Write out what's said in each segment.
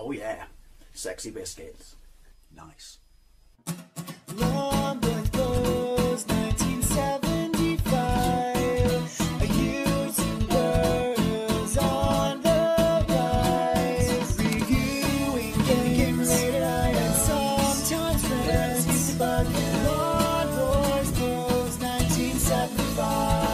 Oh yeah, sexy biscuits. Nice. London Blues 1975. A YouTuber's on the rise. Reviewing games late at night and sometimes friends used to bug him. London Boys Blues 1975.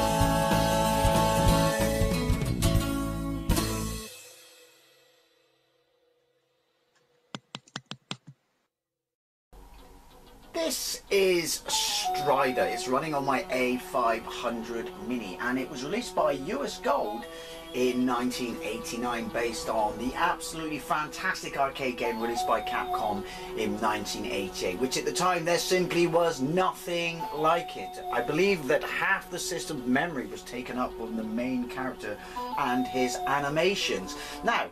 This is Strider. It's running on my A500 Mini, and it was released by US Gold in 1989 based on the absolutely fantastic arcade game released by Capcom in 1988, which at the time there simply was nothing like it. I believe that half the system's memory was taken up with the main character and his animations. Now,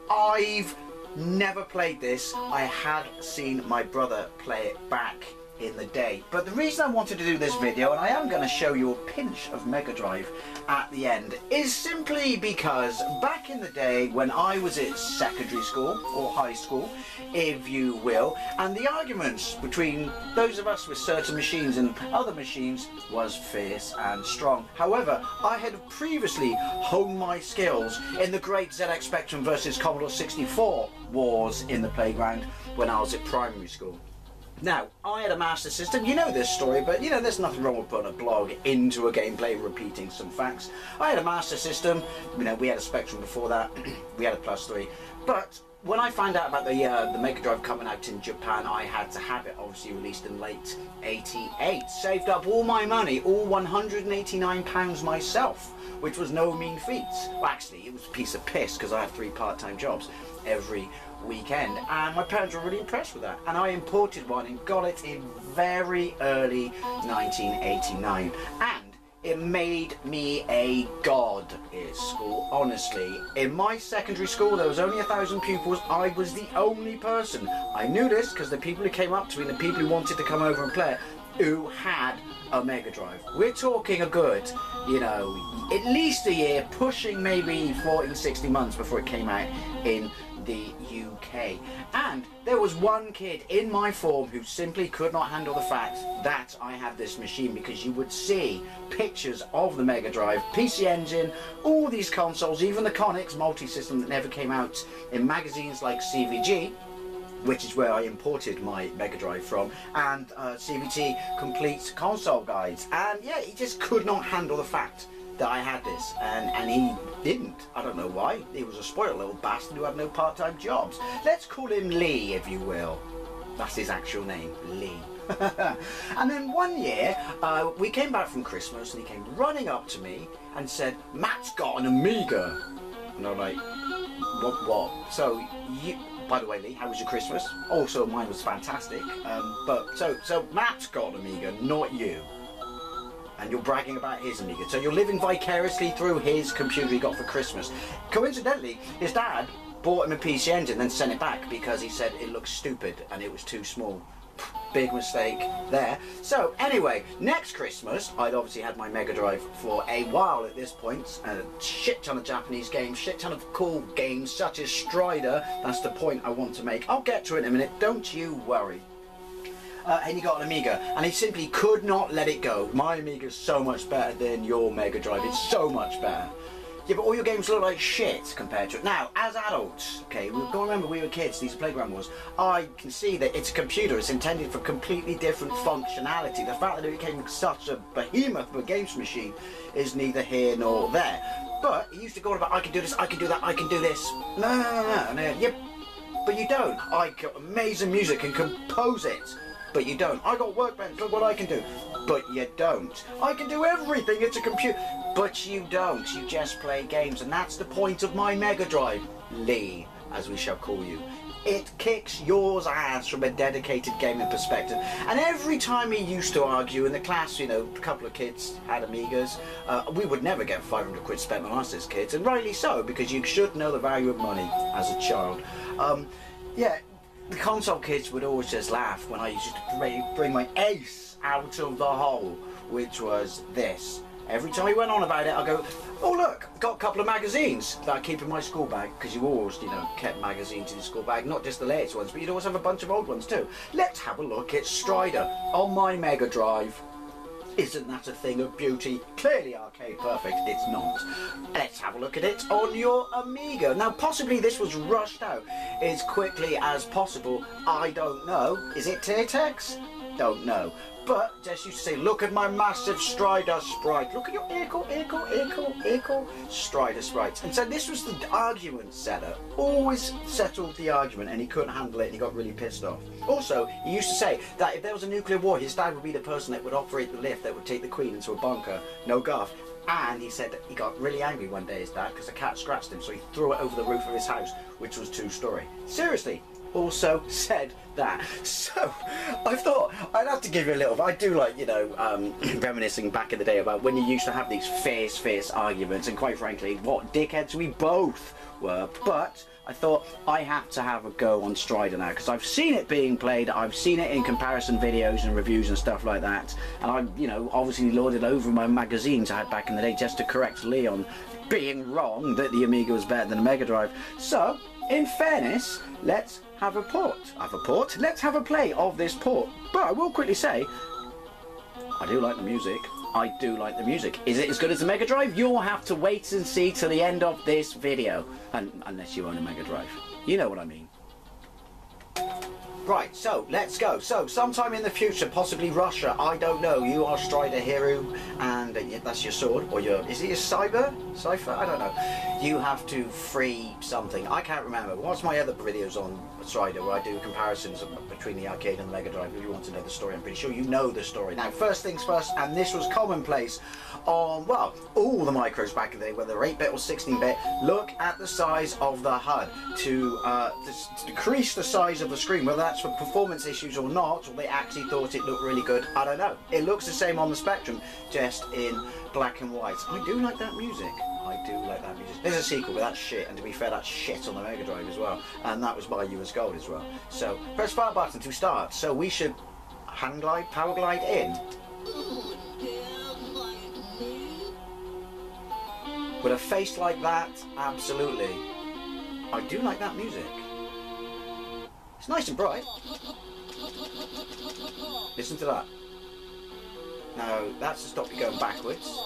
I've never played this. I had seen my brother play it back in the day, but the reason I wanted to do this video, and I am going to show you a pinch of Megadrive at the end, is simply because back in the day when I was at secondary school or high school, if you will, and the arguments between those of us with certain machines and other machines was fierce and strong. However, I had previously honed my skills in the great ZX Spectrum versus Commodore 64 wars in the playground when I was at primary school. Now, I had a Master System. You know this story, but you know there's nothing wrong with putting a blog into a gameplay and repeating some facts. I had a Master System. You know, we had a Spectrum before that. We had a +3. But when I found out about the Megadrive coming out in Japan, I had to have it, obviously released in late 88. Saved up all my money, all £189 myself, which was no mean feat. Well, actually, it was a piece of piss because I had 3 part-time jobs every weekend, and my parents were really impressed with that, and I imported one and got it in very early 1989, and it made me a god at school. Honestly, in my secondary school there was only 1,000 pupils. I was the only person, I knew this because the people who came up to me and the people who wanted to come over and play it, who had a Megadrive. We're talking a good, you know, at least a year, pushing maybe 40, 60 months before it came out in the UK. And there was one kid in my form who simply could not handle the fact that I had this machine, because you would see pictures of the Megadrive, PC Engine, all these consoles, even the Conix multi-system that never came out, in magazines like CVG, which is where I imported my Megadrive from, and CVT Complete Console Guides. And yeah, he just could not handle the fact that I had this, and he didn't. I don't know why. He was a spoiled little bastard who had no part-time jobs. Let's call him Lee, if you will. That's his actual name, Lee. And then one year, we came back from Christmas, and he came running up to me and said, "Matt's got an Amiga." And I'm like, what? So, you... By the way, Lee, how was your Christmas? Also, mine was fantastic. So Matt's got an Amiga, not you. And you're bragging about his Amiga. So you're living vicariously through his computer he got for Christmas. Coincidentally, his dad bought him a PC Engine and then sent it back because he said it looked stupid and it was too small. Big mistake there. So anyway, next Christmas, I'd obviously had my Megadrive for a while at this point, and a shit ton of Japanese games, shit ton of cool games such as Strider. That's the point I want to make. I'll get to it in a minute, don't you worry. And he got an Amiga, and he simply could not let it go. My Amiga is so much better than your Megadrive. It's so much better. Yeah, but all your games look like shit compared to it. Now, as adults, okay, we've got to remember we were kids, these are playground wars. I can see that it's a computer, it's intended for completely different functionality. The fact that it became such a behemoth of a games machine is neither here nor there. But he used to go on about, I can do this, I can do that, I can do this. No. And yeah, but you don't. I got amazing music and compose it. But you don't. I got workbench, look what I can do. But you don't. I can do everything, it's a computer. But you don't. You just play games, and that's the point of my Megadrive, Lee, as we shall call you. It kicks yours ass from a dedicated gaming perspective. And every time he used to argue in the class, you know, a couple of kids had Amigas, we would never get 500 quid spent on us as kids, and rightly so, because you should know the value of money as a child. Yeah. The console kids would always just laugh when I used to bring my ace out of the hole, which was this, every time he went on about it, I go, oh look, got a couple of magazines that I keep in my school bag, because you always, you know, kept magazines in your school bag, not just the latest ones, but you'd always have a bunch of old ones too. Let's have a look at Strider on my Mega Drive. Isn't that a thing of beauty? Clearly arcade perfect, it's not. Let's have a look at it on your Amiga. Now possibly this was rushed out as quickly as possible, I don't know. Is it Tear-Tex? Don't know. But just used to say, look at my massive Strider sprite. Look at your equal Strider sprites. And so this was the argument setter. Always settled the argument, and he couldn't handle it and he got really pissed off. Also, he used to say that if there was a nuclear war, his dad would be the person that would operate the lift that would take the Queen into a bunker. No guff. And he said that he got really angry one day, his dad, because a cat scratched him, so he threw it over the roof of his house, which was 2-story. Seriously. Also said that. So I thought I'd have to give you a little, I do like, you know, reminiscing back in the day about when you used to have these fierce arguments, and quite frankly what dickheads we both were. But I thought I have to have a go on Strider now, because I've seen it being played, I've seen it in comparison videos and reviews and stuff like that, and I, you know, obviously lorded over my magazines I had back in the day just to correct Leon being wrong that the Amiga was better than the Mega Drive. So in fairness, let's have a port. Let's have a play of this port. But I will quickly say, I do like the music. I do like the music. Is it as good as the Mega Drive? You'll have to wait and see till the end of this video. Unless you own a Mega Drive. You know what I mean. Right, so let's go. So sometime in the future, possibly Russia, I don't know. You are Strider Hero, and that's your sword, or your, is it your cipher? I don't know. You have to free something. I can't remember. Watch my other videos on Strider where I do comparisons between the arcade and the Mega Drive. If you want to know the story, I'm pretty sure you know the story. Now, first things first, and this was commonplace on, well, all the micros back in the day, whether 8-bit or 16-bit, look at the size of the HUD to decrease the size of the screen, whether that's for performance issues or not, or they actually thought it looked really good, I don't know. It looks the same on the Spectrum, just in black and white. I do like that music. I do like that music. There's a sequel, but that's shit, and to be fair, that's shit on the Mega Drive as well, and that was by US Gold as well. So, press fire button to start. So we should hand glide, power glide in. With a face like that, absolutely. I do like that music. It's nice and bright. Listen to that. Now, that's to stop you going backwards.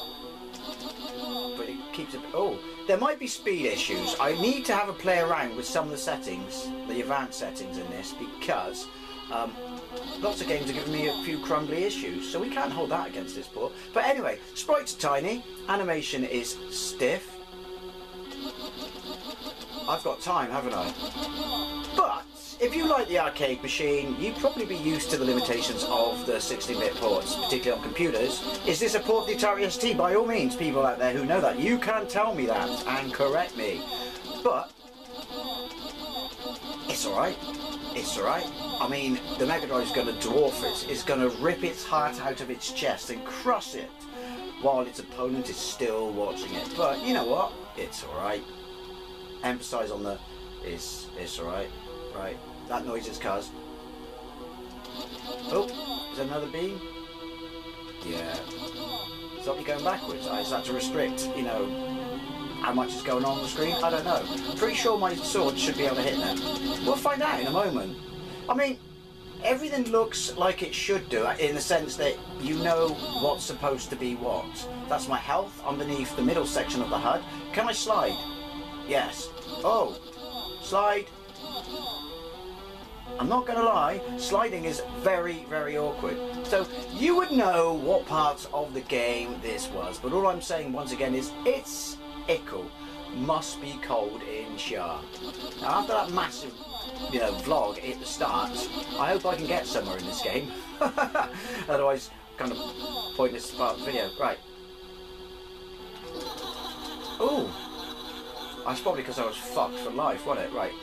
But it keeps it... Oh, there might be speed issues. I need to have a play around with some of the settings, the advanced settings in this, because lots of games are giving me a few crumbly issues, so we can't hold that against this port. But anyway, sprites are tiny, animation is stiff. I've got time, haven't I? But if you like the arcade machine, you'd probably be used to the limitations of the 16-bit ports, particularly on computers. Is this a port of the Atari ST? By all means, people out there who know that, you can tell me that and correct me. But it's alright. It's alright. I mean, the Mega Drive is going to dwarf it. It's going to rip its heart out of its chest and crush it while its opponent is still watching it. But you know what? It's alright. Emphasize on the it's alright. Right. That noise is cuz. Oh, is there another beam? Yeah. Stop you going backwards. Is that to restrict, you know, how much is going on the screen? I don't know. Pretty sure my sword should be able to hit them. We'll find out in a moment. I mean, everything looks like it should do, in the sense that you know what's supposed to be what. That's my health underneath the middle section of the HUD. Can I slide? Yes. Oh, slide. I'm not going to lie, sliding is very, very awkward. So you would know what part of the game this was, but all I'm saying once again is it's ickle. Must be cold in Shah. Now after that massive, you know, vlog at the start, I hope I can get somewhere in this game. Otherwise, kind of pointless part of the video. Right. Ooh. That's probably because I was fucked for life, wasn't it? Right.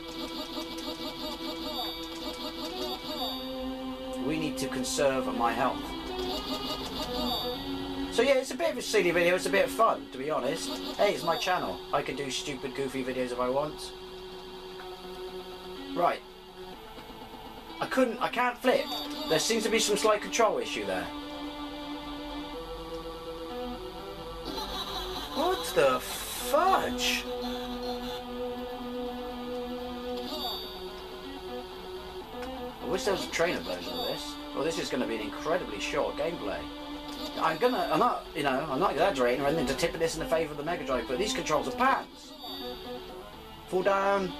We need to conserve my health. So yeah, it's a bit of a silly video, it's a bit of fun, to be honest. Hey, it's my channel. I can do stupid, goofy videos if I want. Right. I can't flip. There seems to be some slight control issue there. What the fudge? I wish there was a trainer version of this. Well, this is going to be an incredibly short gameplay. I'm not exaggerating or anything to tip this in the favour of the Megadrive, but these controls are pants. Fall down.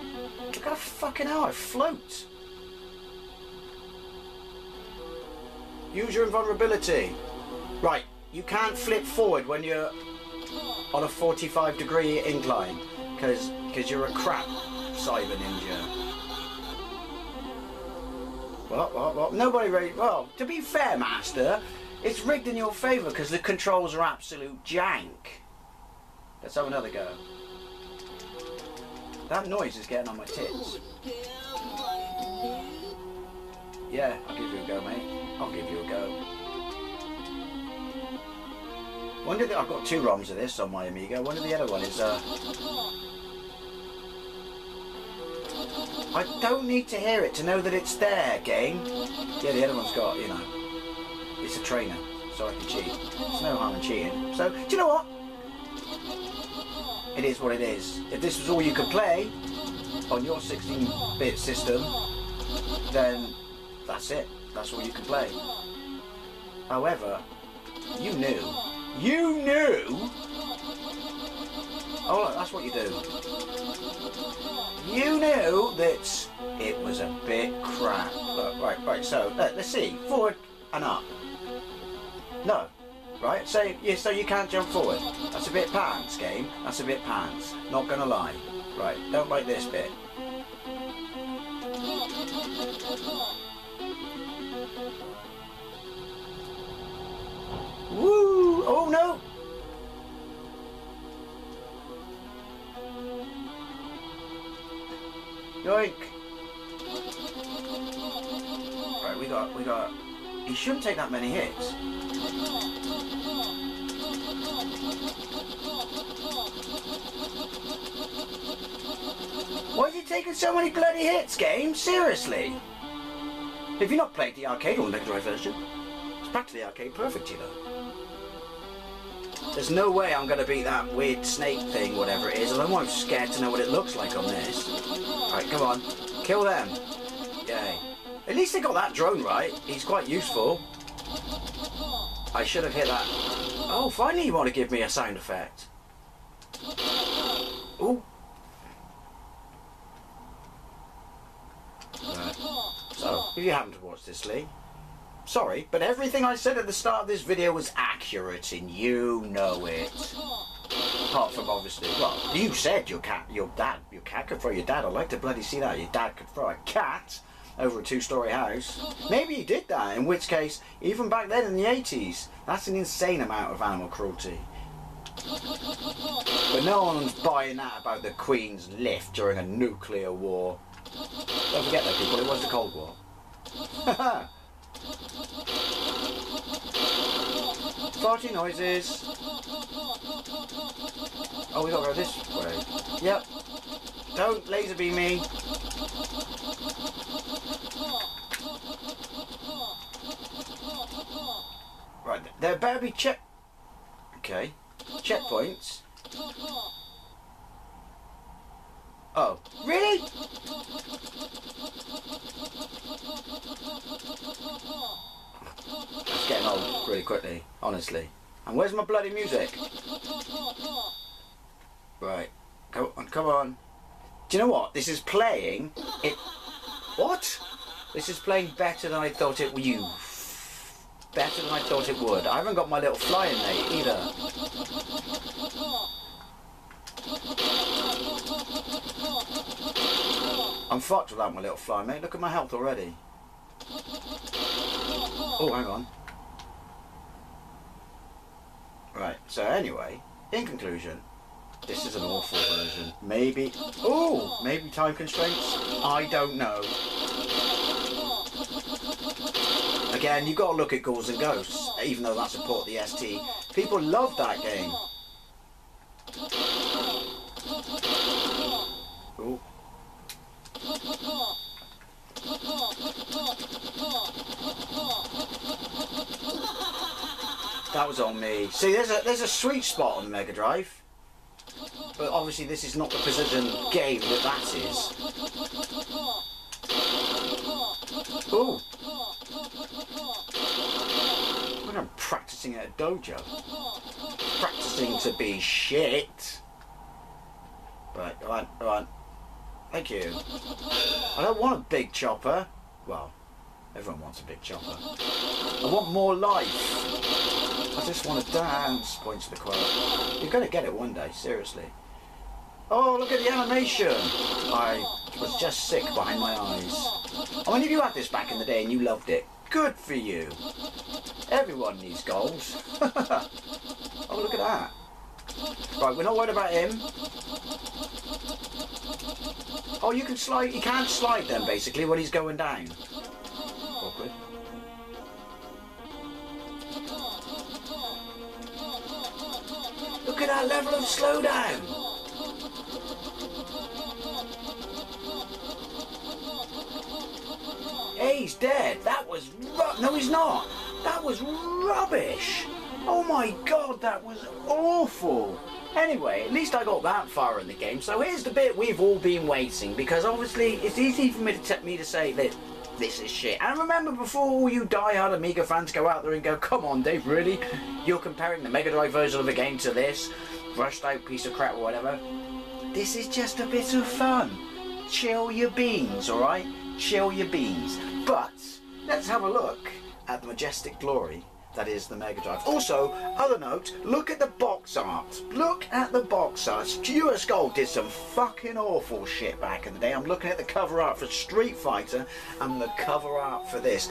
Look how fucking hell I float. Use your invulnerability. Right, you can't flip forward when you're on a 45-degree incline, because you're a crap cyber ninja. What? Nobody really... Well, to be fair, Master, it's rigged in your favour because the controls are absolute jank. Let's have another go. That noise is getting on my tits. Yeah, I'll give you a go, mate. I'll give you a go. I've got 2 ROMs of this on my Amiga. I wonder the other one is... I don't need to hear it to know that it's there, game. Yeah, the other one's got, you know, it's a trainer, so I can cheat. There's no harm in cheating. So, do you know what? It is what it is. If this was all you could play on your 16-bit system, then that's it. That's all you can play. However, you knew. You knew? Oh, look, that's what you do. You knew that it was a bit crap. Look, right, so let's see. Forward and up. No. Right? So you can't jump forward. That's a bit pants, game. That's a bit pants. Not gonna lie. Right, don't like this bit. Woo! Oh no! Yoink! Right, we got... He shouldn't take that many hits. Why is he taking so many bloody hits, game? Seriously? If you've not played the arcade or the Megadrive version, it's practically arcade perfect, you know. There's no way I'm going to beat that weird snake thing, whatever it is, and I'm almost scared to know what it looks like on this. Right, come on. Kill them. Yay. At least they got that drone right. He's quite useful. I should have hit that. Oh, finally you want to give me a sound effect. Ooh. Right. So, if you happen to watch this, Lee, sorry, but everything I said at the start of this video was accurate, and you know it. Apart from obviously, well, you said your cat could throw your dad. I'd like to bloody see that. Your dad could throw a cat over a 2-story house. Maybe he did that, in which case, even back then in the 80s, that's an insane amount of animal cruelty. But no one's buying that about the Queen's lift during a nuclear war. Don't forget that, people, it was the Cold War. Haha! Farty noises. Oh, we gotta go this way. Yep. Don't laser beam me. Right, there better be Okay. Checkpoints. Oh, really? It's getting old really quickly, honestly. And where's my bloody music? Right, come on. Do you know what? This is playing. What? This is playing better than I thought it would. Better than I thought it would. I haven't got my little flying mate either. I'm fucked without my little flying mate. Look at my health already. Oh, hang on. Right, so anyway, in conclusion, this is an awful version. Maybe... Oh! Maybe time constraints? I don't know. Again, you've got to look at Ghouls and Ghosts, even though that's a port of the ST. People love that game. Ooh. That was on me. See, there's a sweet spot on the Megadrive. But obviously this is not the precision game that is. Ooh. When I'm practicing at a dojo. Practicing to be shit. Right, come on. Thank you. I don't want a big chopper. Well, everyone wants a big chopper. I want more life. I just want to dance, points to the quote. You're going to get it one day, seriously. Oh, look at the animation. I was just sick behind my eyes. I mean, if you had this back in the day and you loved it, good for you. Everyone needs goals. Oh, look at that. Right, we're not worried about him. Oh, you can slide. You can't slide then, basically, when he's going down. Awkward. Look at that level of slowdown. Hey, he's dead. That was no, he's not. That was rubbish. Oh my god, that was awful. Anyway, at least I got that far in the game. So here's the bit we've all been waiting, because obviously it's easy for me to say that this is shit. And remember, before all you die-hard Amiga fans go out there and go, come on Dave, really? You're comparing the Megadrive version of the game to this rushed out piece of crap or whatever? This is just a bit of fun. Chill your beans, alright? Chill your beans. But let's have a look at the majestic glory that is the Megadrive. Also, other note, look at the box art. Look at the box art. US Gold did some fucking awful shit back in the day. I'm looking at the cover art for Street Fighter and the cover art for this.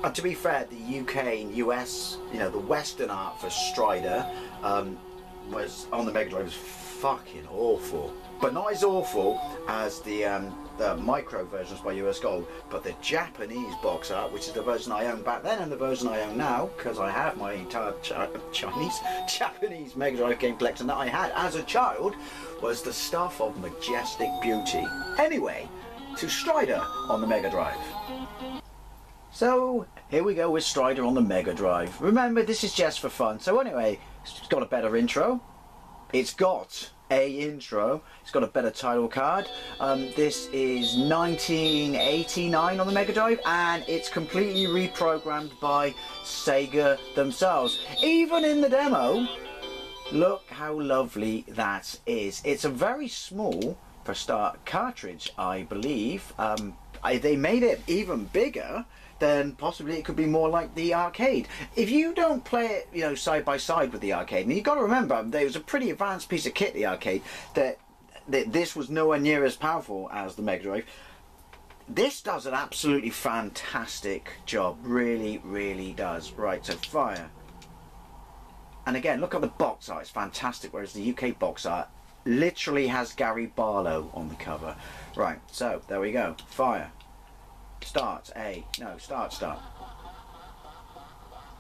And to be fair, the UK and US, you know, the Western art for Strider was on the Megadrive was fucking awful. But not as awful as the micro versions by US Gold, but the Japanese box art, which is the version I own back then and the version I own now, because I have my entire Japanese Mega Drive game collection that I had as a child, was the stuff of majestic beauty. Anyway, to Strider on the Mega Drive. So here we go with Strider on the Mega Drive. Remember, this is just for fun. So anyway, it's got a better intro. It's got a intro. It's got a better title card. This is 1989 on the Mega Drive, and it's completely reprogrammed by Sega themselves. Even in the demo, look how lovely that is. It's a very small, for a start, cartridge, I believe. They made it even bigger, then possibly it could be more like the arcade. If you don't play it, you know, side by side with the arcade, and you've got to remember, there was a pretty advanced piece of kit, the arcade, that this was nowhere near as powerful as the Mega Drive. This does an absolutely fantastic job, really, really does. Right, so fire. And again, look at the box art, it's fantastic, whereas the UK box art literally has Gary Barlow on the cover. Right, so there we go, fire. Start.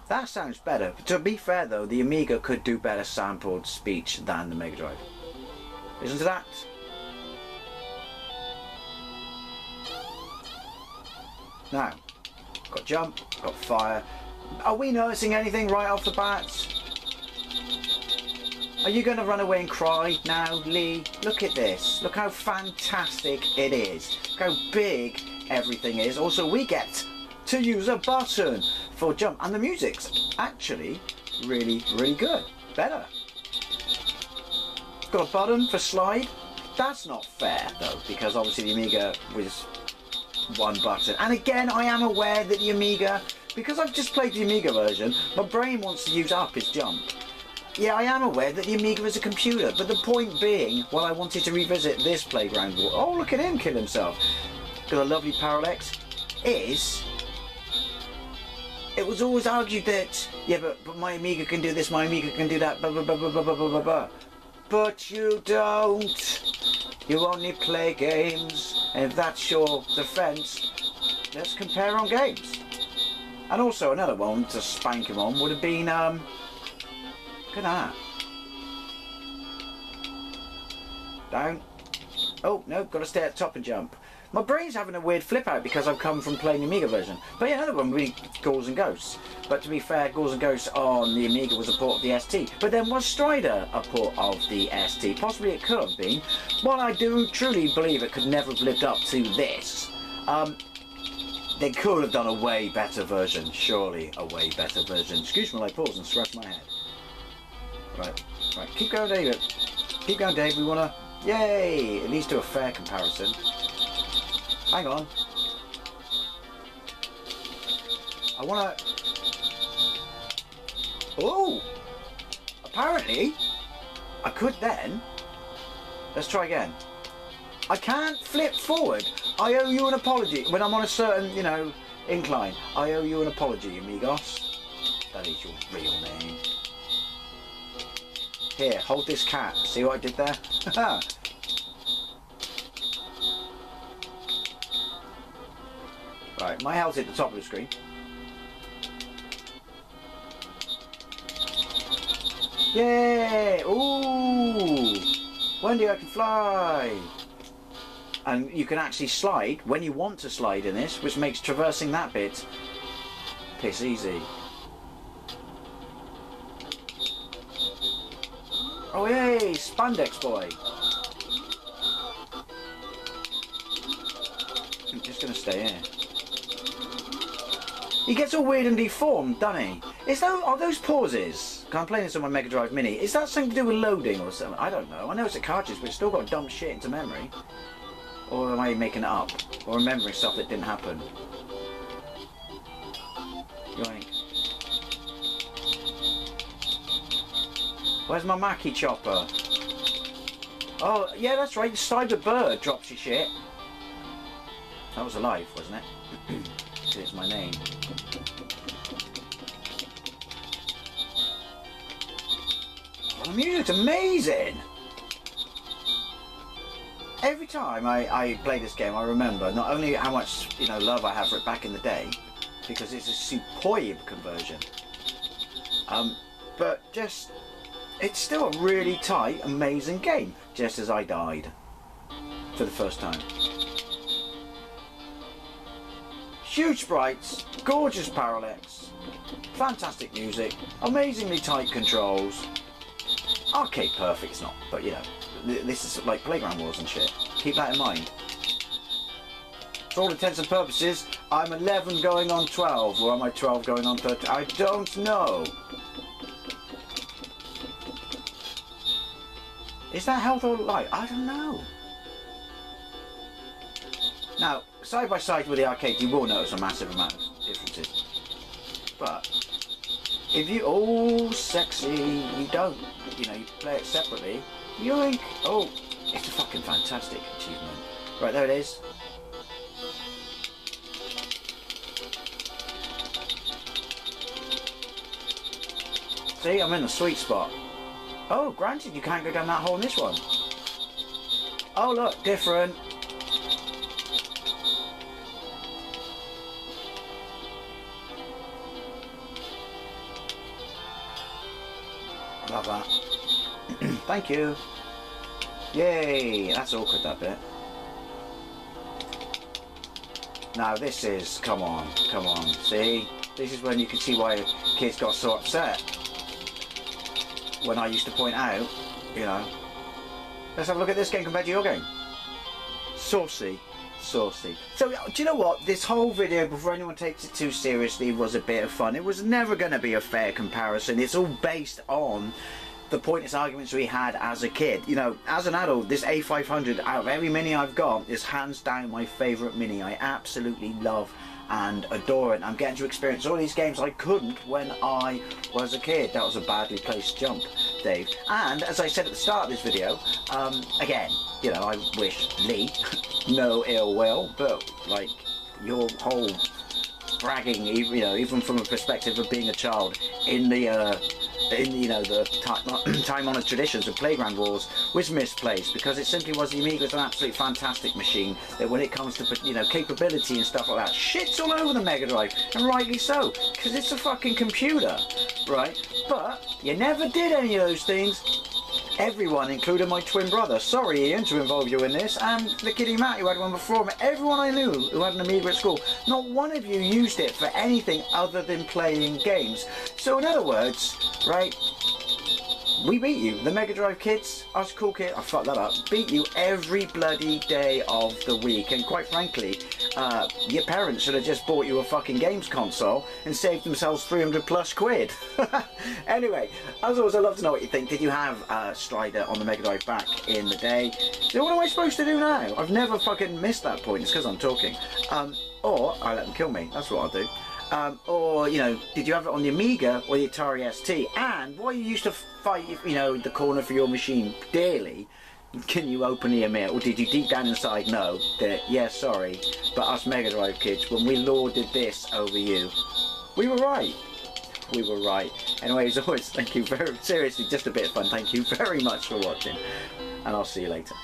That sounds better. To be fair though, the Amiga could do better sampled speech than the Mega Drive. Listen to that. Now, got jump, got fire. Are we noticing anything right off the bat? Are you going to run away and cry now, Lee? Look at this. Look how fantastic it is. Look how big everything is. Also, we get to use a button for jump, and the music's actually really, really good. Better. It's got a button for slide. That's not fair though, because obviously the Amiga was one button. And again, I am aware that the Amiga, because I've just played the Amiga version, my brain wants to use up his jump. Yeah, I am aware that the Amiga is a computer, but the point being, while I wanted to revisit this playground, oh look at him kill himself. Got a lovely parallax, is it was always argued that, yeah, but my Amiga can do this, my Amiga can do that, blah, blah, blah, blah, blah, blah, blah, blah. But you don't. You only play games, and if that's your defence, let's compare on games. And also another one to spank him on would have been, look at that. Down. Oh, no, got to stay at the top and jump. My brain's having a weird flip out because I've come from playing the Amiga version. But yeah, another one would be Ghouls and Ghosts. But to be fair, Ghouls and Ghosts on the Amiga was a port of the ST. But then was Strider a port of the ST? Possibly it could have been. While I do truly believe it could never have lived up to this, they could have done a way better version. Surely a way better version. Excuse me while I pause and scratch my head. Right, keep going, David. Keep going, Dave. We want to, yay, at least do a fair comparison. Hang on. I want to... Oh! Apparently, I could then... Let's try again. I can't flip forward. I owe you an apology. When I'm on a certain, you know, incline. I owe you an apology, amigos. That is your real name. Here, hold this cat. See what I did there? Right, my health's at the top of the screen. Yay! Ooh! Wendy, I can fly! And you can actually slide when you want to slide in this, which makes traversing that bit piss easy. Oh yay! Spandex boy! I'm just gonna stay here. He gets all weird and deformed, doesn't he? Are those pauses? Cause I'm playing this on my Megadrive Mini. Is that something to do with loading or something? I don't know. I know it's a cartridge, but it's still got to dump shit into memory. Or am I making it up? Or remembering stuff that didn't happen? Yoink. Where's my Mackie chopper? Oh, yeah, that's right. Cyber Bird drops your shit. That was alive, wasn't it? It's my name. Oh, the music's amazing! Every time I play this game, I remember not only how much, you know, love I have for it back in the day, because it's a superb conversion, but just, it's still a really tight, amazing game, just as I died for the first time. Huge sprites, gorgeous parallax, fantastic music, amazingly tight controls. Arcade perfect, it's not, but you know, this is like Playground Wars and shit. Keep that in mind. For all intents and purposes, I'm 11 going on 12, or am I 12 going on 13? I don't know. Is that health or life? I don't know. Now, side by side with the arcade, you will notice a massive amount of differences. But if you, oh, sexy, you don't, you know, you play it separately. Yoink! Oh, it's a fucking fantastic achievement. Right, there it is. See, I'm in the sweet spot. Oh, granted, you can't go down that hole in this one. Oh, look, different. Love that. Thank you. Yay! That's awkward, that bit. Now this is, come on, see? This is when you can see why kids got so upset. When I used to point out, you know, let's have a look at this game compared to your game. Saucy. Saucy. So, do you know what? This whole video, before anyone takes it too seriously, was a bit of fun. It was never going to be a fair comparison. It's all based on the pointless arguments we had as a kid. You know, as an adult, this A500, out of every Mini I've got, is hands down my favourite Mini. I absolutely love and adore it. I'm getting to experience all these games I couldn't when I was a kid. That was a badly placed jump, Dave. And, as I said at the start of this video, again, you know, I wish Lee no ill will, but, like, your whole bragging, you know, even from a perspective of being a child in the you know, the time-honoured traditions of Playground Wars was misplaced, because it simply was, the Amiga was an absolutely fantastic machine that when it comes to, you know, capability and stuff like that, shits all over the Megadrive, and rightly so, because it's a fucking computer, right? But you never did any of those things everyone, including my twin brother. Sorry, Ian, to involve you in this, and the kiddie Matt who had one before me. Everyone I knew who had an Amiga at school, not one of you used it for anything other than playing games. So in other words, right, we beat you. The Megadrive kids, us cool kids, I fucked that up, beat you every bloody day of the week. And quite frankly, your parents should have just bought you a fucking games console and saved themselves 300 plus quid. Anyway, as always, I'd love to know what you think. Did you have Strider on the Megadrive back in the day? So what am I supposed to do now? I've never fucking missed that point. It's because I'm talking. Or I let them kill me. That's what I'll do. Or, you know, did you have it on the Amiga or the Atari ST? And while you used to fight, you know, the corner for your machine daily, can you openly admit, or did you deep down inside know that, yeah, sorry, but us Megadrive kids, when we lorded this over you, we were right. We were right. Anyway, as always, thank you very, seriously, just a bit of fun. Thank you very much for watching, and I'll see you later.